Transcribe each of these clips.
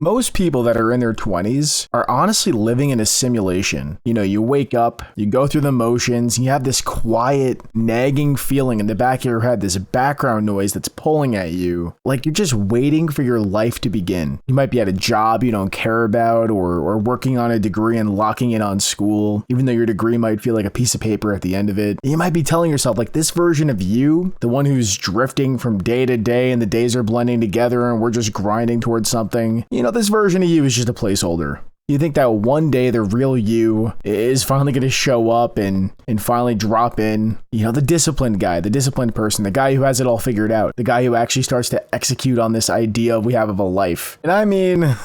Most people that are in their 20s are honestly living in a simulation. You wake up, you go through the motions, you have this quiet, nagging feeling in the back of your head, this background noise that's pulling at you, like you're just waiting for your life to begin. You might be at a job you don't care about, or working on a degree and locking in on school, even though your degree might feel like a piece of paper at the end of it. You might be telling yourself, like, this version of you, the one who's drifting from day to day and the days are blending together and we're just grinding towards something, this version of you is just a placeholder. You think that one day the real you is finally going to show up and finally drop in. The disciplined guy, the disciplined person, the guy who has it all figured out, the guy who actually starts to execute on this idea we have of a life. And I mean,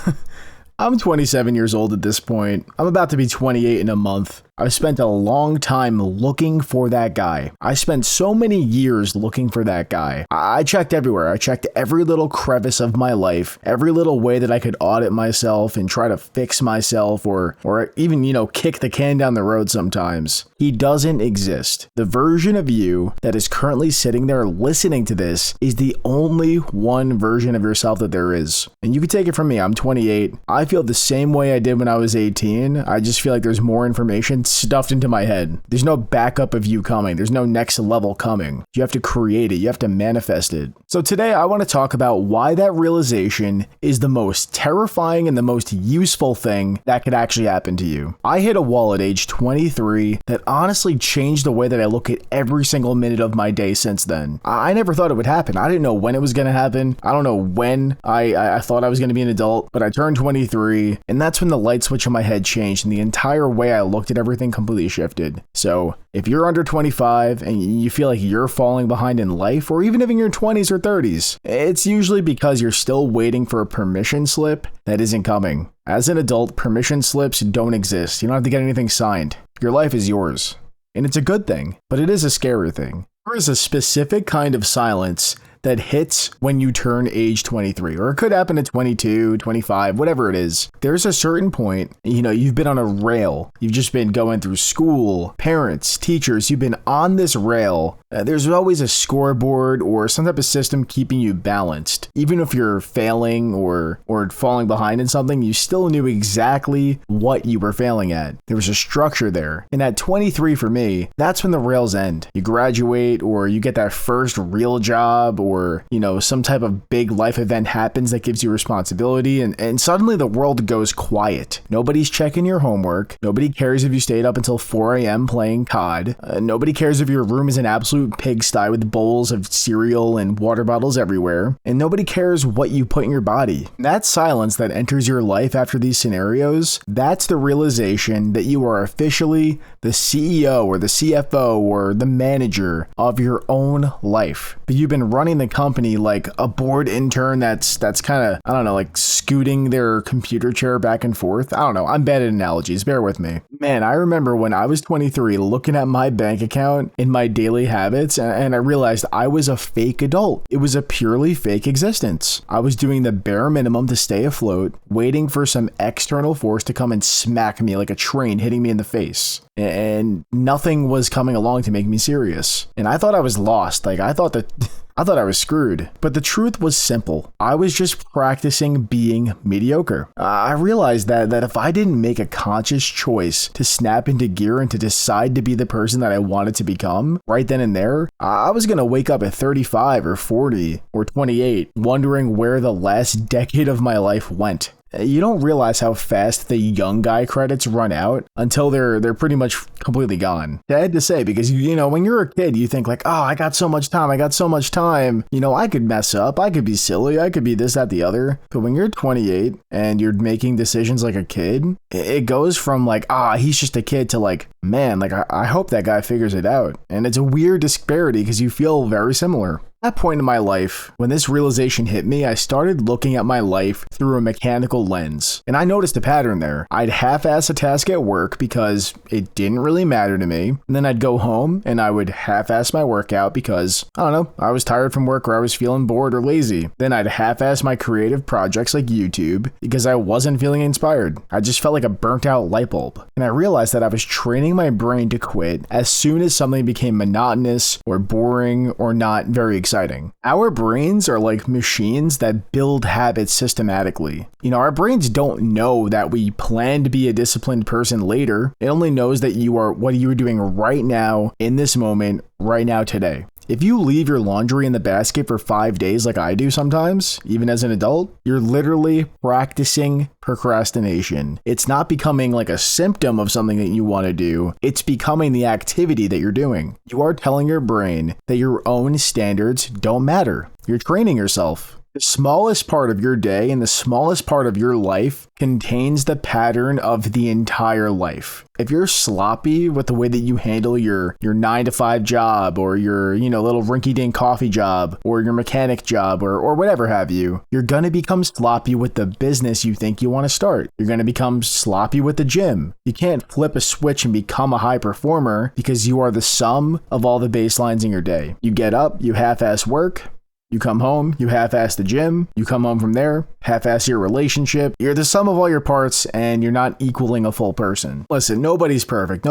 I'm 27 years old at this point. I'm about to be 28 in a month. I've spent a long time looking for that guy. I spent so many years looking for that guy. I checked everywhere. I checked every little crevice of my life, every little way that I could audit myself and try to fix myself or even, kick the can down the road sometimes. He doesn't exist. The version of you that is currently sitting there listening to this is the only one version of yourself that there is. And you can take it from me. I'm 28. I feel the same way I did when I was 18. I just feel like there's more information stuffed into my head. There's no backup of you coming. There's no next level coming. You have to create it. You have to manifest it. So today I want to talk about why that realization is the most terrifying and the most useful thing that could actually happen to you. I hit a wall at age 23 that honestly changed the way that I look at every single minute of my day since then. I never thought it would happen. I didn't know when it was going to happen. I don't know when I thought I was going to be an adult, but I turned 23 and that's when the light switch in my head changed and the entire way I looked at everything completely shifted. So if you're under 25 and you feel like you're falling behind in life, or even if in your 20s or 30s, it's usually because you're still waiting for a permission slip that isn't coming. As an adult, permission slips don't exist. You don't have to get anything signed. Your life is yours. And it's a good thing, but it is a scary thing. There is a specific kind of silence that hits when you turn age 23, or it could happen at 22, 25, whatever it is. There's a certain point, you've been on a rail. You've just been going through school, parents, teachers. You've been on this rail. There's always a scoreboard or some type of system keeping you balanced. Even if you're failing or falling behind in something, you still knew exactly what you were failing at. There was a structure there. And at 23 for me, that's when the rails end. You graduate or you get that first real job, or, some type of big life event happens that gives you responsibility, and suddenly the world goes quiet. Nobody's checking your homework. Nobody cares if you stayed up until 4 a.m. playing COD. Nobody cares if your room is an absolute pigsty with bowls of cereal and water bottles everywhere. And nobody cares what you put in your body. That silence that enters your life after these scenarios, that's the realization that you are officially the CEO or the CFO or the manager of your own life. But you've been running the company like a bored intern that's kind of, like scooting their computer chair back and forth. I don't know. I'm bad at analogies. Bear with me. Man, I remember when I was 23 looking at my bank account and my daily habits, and I realized I was a fake adult. It was a purely fake existence. I was doing the bare minimum to stay afloat, waiting for some external force to come and smack me like a train hitting me in the face. And nothing was coming along to make me serious. And I thought I was lost. I thought I was screwed. But the truth was simple. I was just practicing being mediocre. I realized that if I didn't make a conscious choice to snap into gear and to decide to be the person that I wanted to become right then and there, I was going to wake up at 35 or 40 or 28 wondering where the last decade of my life went. You don't realize how fast the young guy credits run out until they're pretty much completely gone. Sad to say, because when you're a kid, you think like, oh, I got so much time. I could mess up. I could be silly. I could be this, that, the other. But when you're 28 and you're making decisions like a kid, it goes from like, he's just a kid to like, man, I hope that guy figures it out. And it's a weird disparity because you feel very similar. At that point in my life, when this realization hit me, I started looking at my life through a mechanical lens. And I noticed a pattern there. I'd half-ass a task at work because it didn't really matter to me. And then I'd go home and I would half-ass my workout because, I was tired from work or I was feeling bored or lazy. Then I'd half-ass my creative projects like YouTube because I wasn't feeling inspired. I just felt like a burnt-out light bulb. And I realized that I was training my brain to quit as soon as something became monotonous or boring or not very exciting. exciting. Our brains are like machines that build habits systematically. Our brains don't know that we plan to be a disciplined person later. It only knows that what you are doing right now, in this moment, right now, today. If you leave your laundry in the basket for 5 days like I do sometimes, even as an adult, you're literally practicing procrastination. It's not becoming like a symptom of something that you want to do. It's becoming the activity that you're doing. You are telling your brain that your own standards don't matter. You're training yourself. The smallest part of your day and the smallest part of your life contains the pattern of the entire life. If you're sloppy with the way that you handle your 9-to-5 job or your, little rinky-dink coffee job or your mechanic job or whatever have you, you're going to become sloppy with the business you think you want to start. You're going to become sloppy with the gym. You can't flip a switch and become a high performer because you are the sum of all the baselines in your day. You get up, you half-ass work. You come home, you half-ass the gym, you come home from there, half-ass your relationship. You're the sum of all your parts and you're not equaling a full person. Listen, nobody's perfect.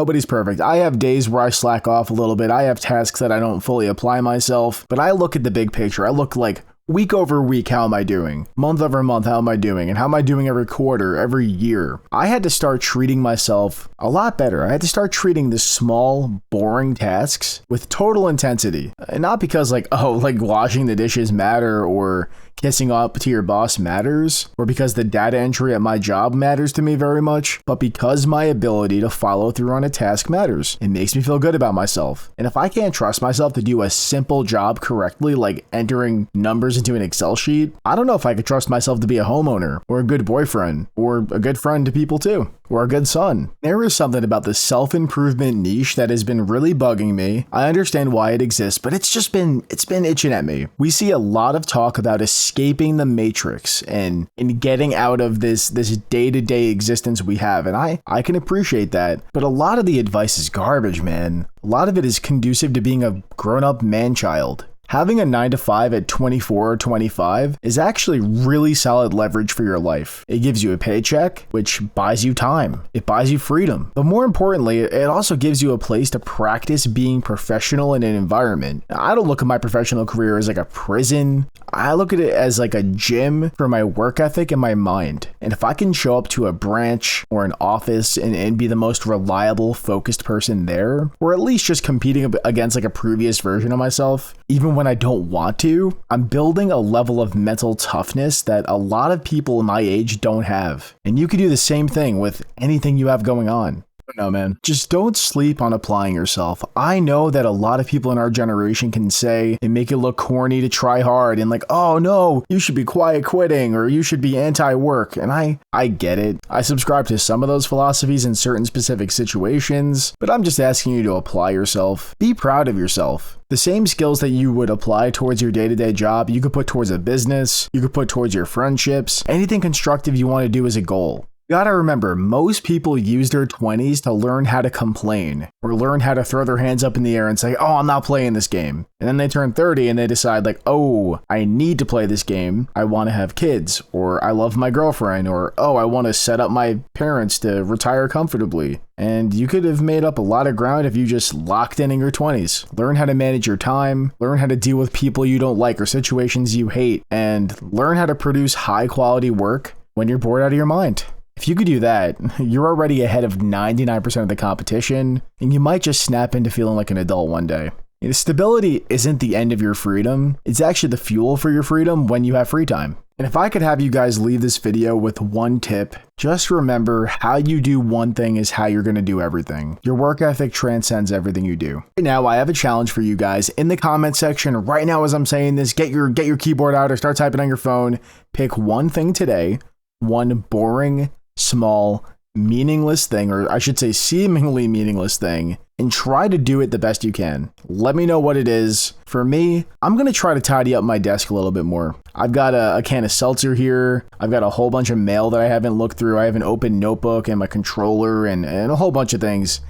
I have days where I slack off a little bit. I have tasks that I don't fully apply myself, but I look at the big picture. I look like week over week, how am I doing? Month over month, how am I doing? And how am I doing every quarter, every year? I had to start treating myself a lot better. I had to start treating the small, boring tasks with total intensity. And not because like washing the dishes matter or kissing up to your boss matters, or because the data entry at my job matters to me very much, but because my ability to follow through on a task matters. It makes me feel good about myself. And if I can't trust myself to do a simple job correctly, like entering numbers into an Excel sheet, I don't know if I could trust myself to be a homeowner or a good boyfriend or a good friend to people too, or a good son. There is something about the self-improvement niche that has been really bugging me. I understand why it exists, but it's been itching at me. We see a lot of talk about escaping the matrix and getting out of this day-to-day existence we have, and I can appreciate that, but a lot of the advice is garbage, man. A lot of it is conducive to being a grown-up man-child. Having a 9-to-5 at 24 or 25 is actually really solid leverage for your life. It gives you a paycheck, which buys you time. It buys you freedom. But more importantly, it also gives you a place to practice being professional in an environment. I don't look at my professional career as like a prison. I look at it as like a gym for my work ethic and my mind. And if I can show up to a branch or an office and be the most reliable, focused person there, or at least just competing against like a previous version of myself, even when I don't want to, I'm building a level of mental toughness that a lot of people my age don't have. And you can do the same thing with anything you have going on. No, man. Just don't sleep on applying yourself. I know that a lot of people in our generation can say and make it look corny to try hard and like, oh no, you should be quiet quitting or you should be anti-work. And I get it. I subscribe to some of those philosophies in certain specific situations, but I'm just asking you to apply yourself. Be proud of yourself. The same skills that you would apply towards your day-to-day job, you could put towards a business, you could put towards your friendships. Anything constructive you want to do is a goal. You gotta remember, most people use their 20s to learn how to complain or learn how to throw their hands up in the air and say, oh, I'm not playing this game. And then they turn 30 and they decide like, oh, I need to play this game. I want to have kids, or I love my girlfriend, or oh, I want to set up my parents to retire comfortably. And you could have made up a lot of ground if you just locked in your 20s. Learn how to manage your time, learn how to deal with people you don't like or situations you hate, and learn how to produce high quality work when you're bored out of your mind. If you could do that, you're already ahead of 99% of the competition, and you might just snap into feeling like an adult one day. Stability isn't the end of your freedom. It's actually the fuel for your freedom when you have free time. And if I could have you guys leave this video with one tip, just remember how you do one thing is how you're going to do everything. Your work ethic transcends everything you do. Right now, I have a challenge for you guys in the comment section. Right now, as I'm saying this, get your keyboard out or start typing on your phone. Pick one thing today, one boring, small, meaningless thing, or I should say seemingly meaningless thing, and try to do it the best you can. Let me know what it is. For me, I'm going to try to tidy up my desk a little bit more. I've got a can of seltzer here. I've got a whole bunch of mail that I haven't looked through. I have an open notebook and my controller and a whole bunch of things.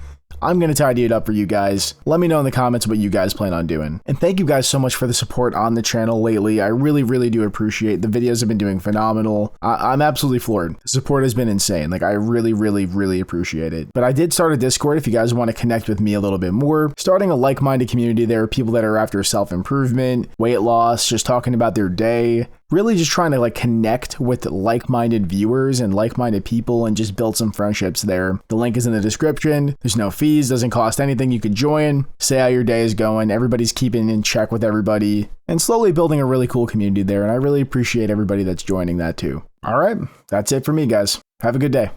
I'm going to tidy it up for you guys. Let me know in the comments what you guys plan on doing. And thank you guys so much for the support on the channel lately. I really, really do appreciate. The videos have been doing phenomenal. I'm absolutely floored. The support has been insane. Like, I really, really, really appreciate it. But I did start a Discord if you guys want to connect with me a little bit more. Starting a like-minded community. There are people that are after self-improvement, weight loss, just talking about their day. Really just trying to like connect with like-minded viewers and like-minded people and just build some friendships there. The link is in the description. There's no fees, doesn't cost anything. You could join, say how your day is going. Everybody's keeping in check with everybody and slowly building a really cool community there. And I really appreciate everybody that's joining that too. All right, that's it for me, guys. Have a good day.